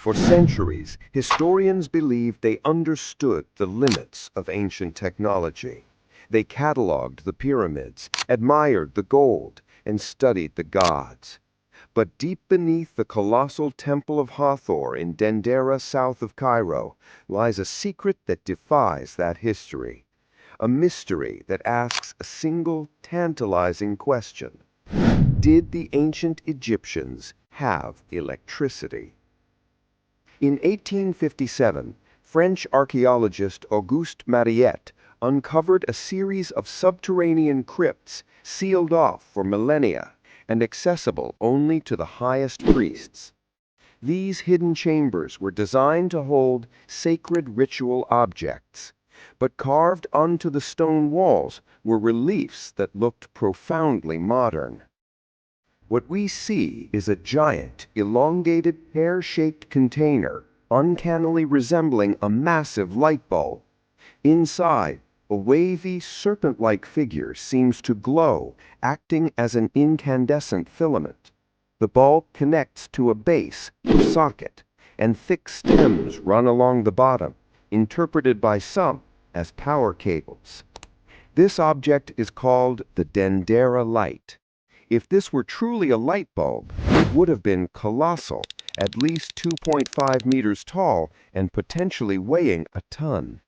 For centuries, historians believed they understood the limits of ancient technology. They cataloged the pyramids, admired the gold, and studied the gods. But deep beneath the colossal Temple of Hathor in Dendera, south of Cairo, lies a secret that defies that history. A mystery that asks a single tantalizing question. Did the ancient Egyptians have electricity? In 1857, French archaeologist Auguste Mariette uncovered a series of subterranean crypts sealed off for millennia and accessible only to the highest priests. These hidden chambers were designed to hold sacred ritual objects, but carved onto the stone walls were reliefs that looked profoundly modern. What we see is a giant, elongated, pear-shaped container, uncannily resembling a massive light bulb. Inside, a wavy, serpent-like figure seems to glow, acting as an incandescent filament. The bulb connects to a base, or socket, and thick stems run along the bottom, interpreted by some as power cables. This object is called the Dendera Light. If this were truly a light bulb, it would have been colossal, at least 2.5 meters tall and potentially weighing a ton.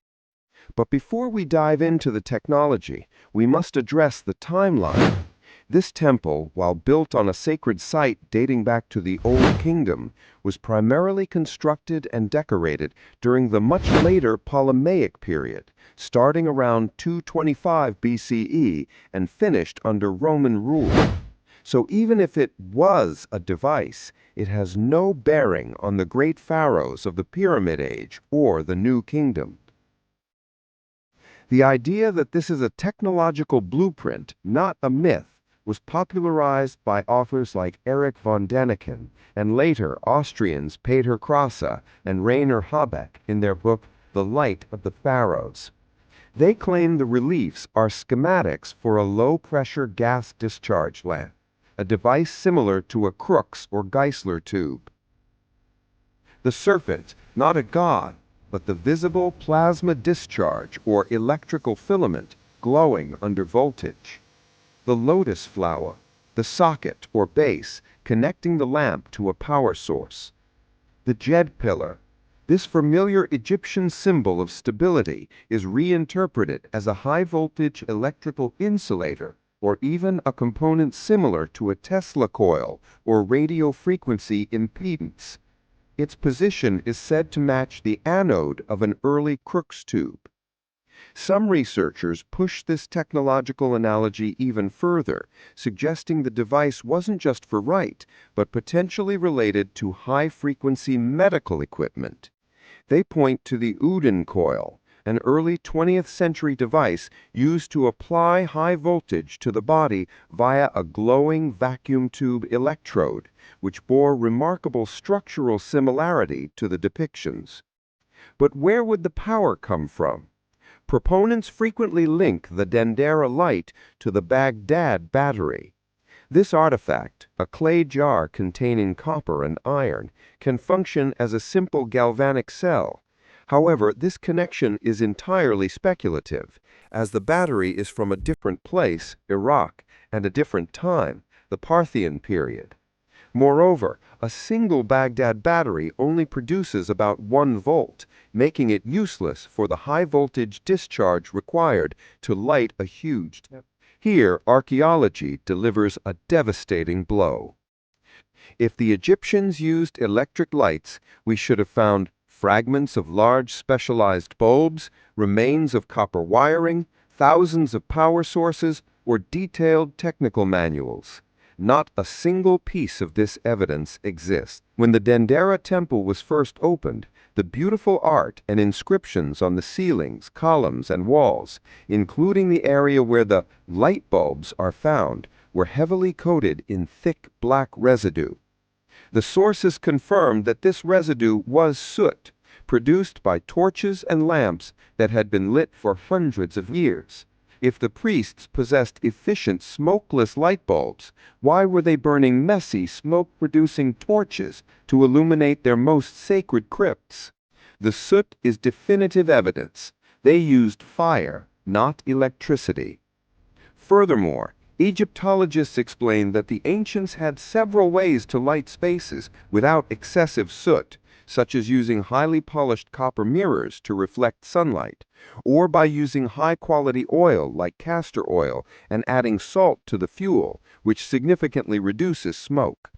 But before we dive into the technology, we must address the timeline. This temple, while built on a sacred site dating back to the Old Kingdom, was primarily constructed and decorated during the much later Ptolemaic period, starting around 225 BCE and finished under Roman rule. So even if it was a device, it has no bearing on the great pharaohs of the Pyramid Age or the New Kingdom. The idea that this is a technological blueprint, not a myth, was popularized by authors like Erich von Däniken and later Austrians Peter Krasse and Rainer Habeck in their book The Light of the Pharaohs. They claim the reliefs are schematics for a low-pressure gas discharge lamp, a device similar to a Crookes or Geissler tube. The serpent, not a god, but the visible plasma discharge or electrical filament glowing under voltage. The lotus flower, the socket or base connecting the lamp to a power source. The jed pillar, this familiar Egyptian symbol of stability, is reinterpreted as a high-voltage electrical insulator or even a component similar to a Tesla coil or radio frequency impedance. Its position is said to match the anode of an early Crookes tube. Some researchers push this technological analogy even further, suggesting the device wasn't just for light, but potentially related to high-frequency medical equipment. They point to the Uden coil, an early 20th century device used to apply high voltage to the body via a glowing vacuum tube electrode, which bore remarkable structural similarity to the depictions. But where would the power come from? Proponents frequently link the Dendera Light to the Baghdad battery. This artifact, a clay jar containing copper and iron, can function as a simple galvanic cell. However, this connection is entirely speculative, as the battery is from a different place, Iraq, and a different time, the Parthian period. Moreover, a single Baghdad battery only produces about 1 volt, making it useless for the high-voltage discharge required to light a huge temple. Here, archaeology delivers a devastating blow. If the Egyptians used electric lights, we should have found fragments of large specialized bulbs, remains of copper wiring, thousands of power sources, or detailed technical manuals. Not a single piece of this evidence exists. When the Dendera temple was first opened, the beautiful art and inscriptions on the ceilings, columns, and walls, including the area where the light bulbs are found, were heavily coated in thick black residue. The sources confirmed that this residue was soot, produced by torches and lamps that had been lit for hundreds of years. If the priests possessed efficient smokeless light bulbs, why were they burning messy, smoke-producing torches to illuminate their most sacred crypts? The soot is definitive evidence. They used fire, not electricity. Furthermore, Egyptologists explain that the ancients had several ways to light spaces without excessive soot, such as using highly polished copper mirrors to reflect sunlight, or by using high-quality oil like castor oil and adding salt to the fuel, which significantly reduces smoke.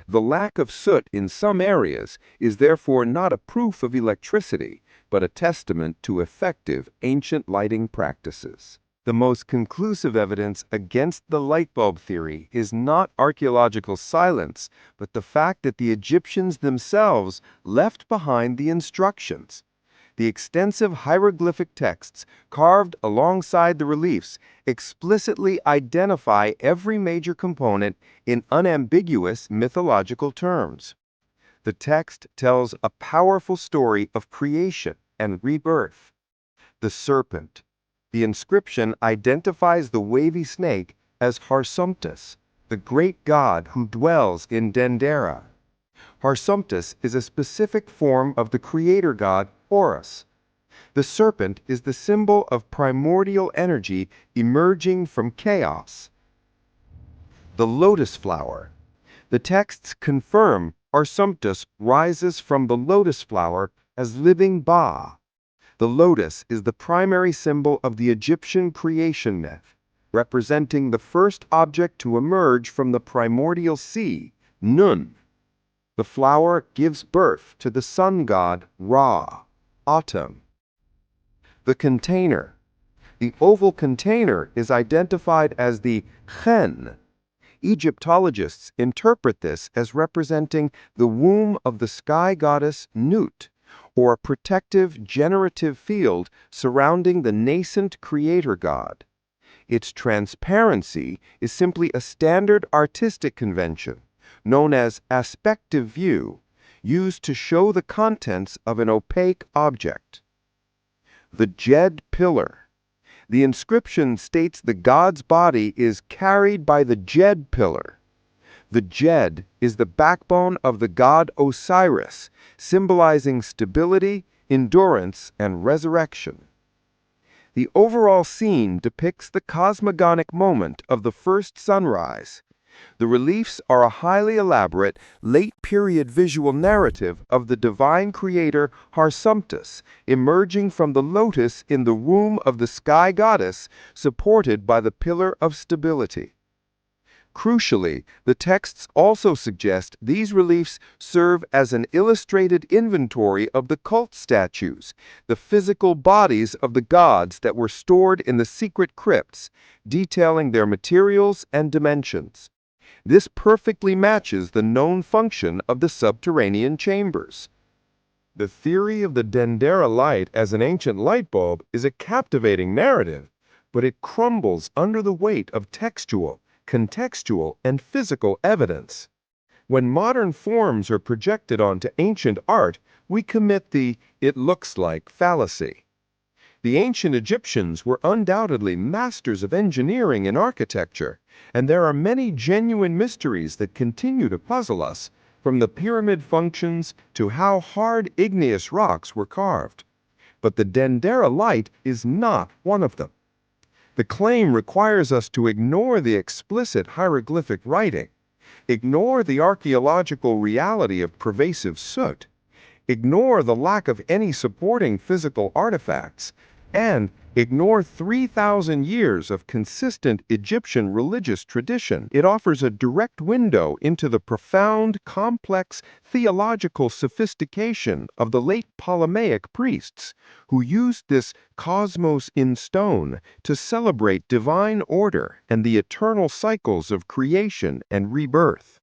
The lack of soot in some areas is therefore not a proof of electricity, but a testament to effective ancient lighting practices. The most conclusive evidence against the light bulb theory is not archaeological silence, but the fact that the Egyptians themselves left behind the instructions. The extensive hieroglyphic texts carved alongside the reliefs explicitly identify every major component in unambiguous mythological terms. The text tells a powerful story of creation and rebirth. The serpent. The inscription identifies the wavy snake as Harsumptus, the great god who dwells in Dendera. Harsumptus is a specific form of the creator god Horus. The serpent is the symbol of primordial energy emerging from chaos. The lotus flower. The texts confirm Harsumptus rises from the lotus flower as living Ba. The lotus is the primary symbol of the Egyptian creation myth, representing the first object to emerge from the primordial sea, Nun. The flower gives birth to the sun god Ra, autumn. The container. The oval container is identified as the Chen. Egyptologists interpret this as representing the womb of the sky goddess Nut, or a protective generative field surrounding the nascent creator god. Its transparency is simply a standard artistic convention, known as aspective view, used to show the contents of an opaque object. The Djed pillar. The inscription states the god's body is carried by the Djed pillar. The Djed is the backbone of the god Osiris, symbolizing stability, endurance, and resurrection. The overall scene depicts the cosmogonic moment of the first sunrise. The reliefs are a highly elaborate, late-period visual narrative of the divine creator Harsumptus emerging from the lotus in the womb of the sky goddess, supported by the pillar of stability. Crucially, the texts also suggest these reliefs serve as an illustrated inventory of the cult statues, the physical bodies of the gods that were stored in the secret crypts, detailing their materials and dimensions. This perfectly matches the known function of the subterranean chambers. The theory of the Dendera Light as an ancient light bulb is a captivating narrative, but it crumbles under the weight of textual, contextual, and physical evidence. When modern forms are projected onto ancient art, we commit the "it looks like" fallacy. The ancient Egyptians were undoubtedly masters of engineering and architecture, and there are many genuine mysteries that continue to puzzle us, from the pyramid functions to how hard igneous rocks were carved. But the Dendera Light is not one of them. The claim requires us to ignore the explicit hieroglyphic writing, ignore the archaeological reality of pervasive soot, ignore the lack of any supporting physical artifacts, and ignore 3,000 years of consistent Egyptian religious tradition. It offers a direct window into the profound, complex theological sophistication of the late Ptolemaic priests, who used this cosmos in stone to celebrate divine order and the eternal cycles of creation and rebirth.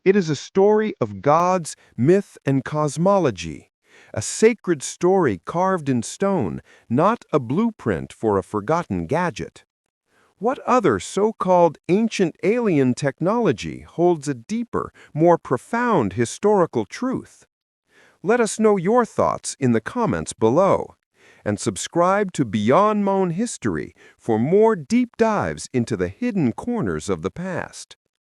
It is a story of gods, myth, and cosmology. A sacred story carved in stone, not a blueprint for a forgotten gadget. What other so-called ancient alien technology holds a deeper, more profound historical truth? Let us know your thoughts in the comments below. and subscribe to Beyond Moan History for more deep dives into the hidden corners of the past.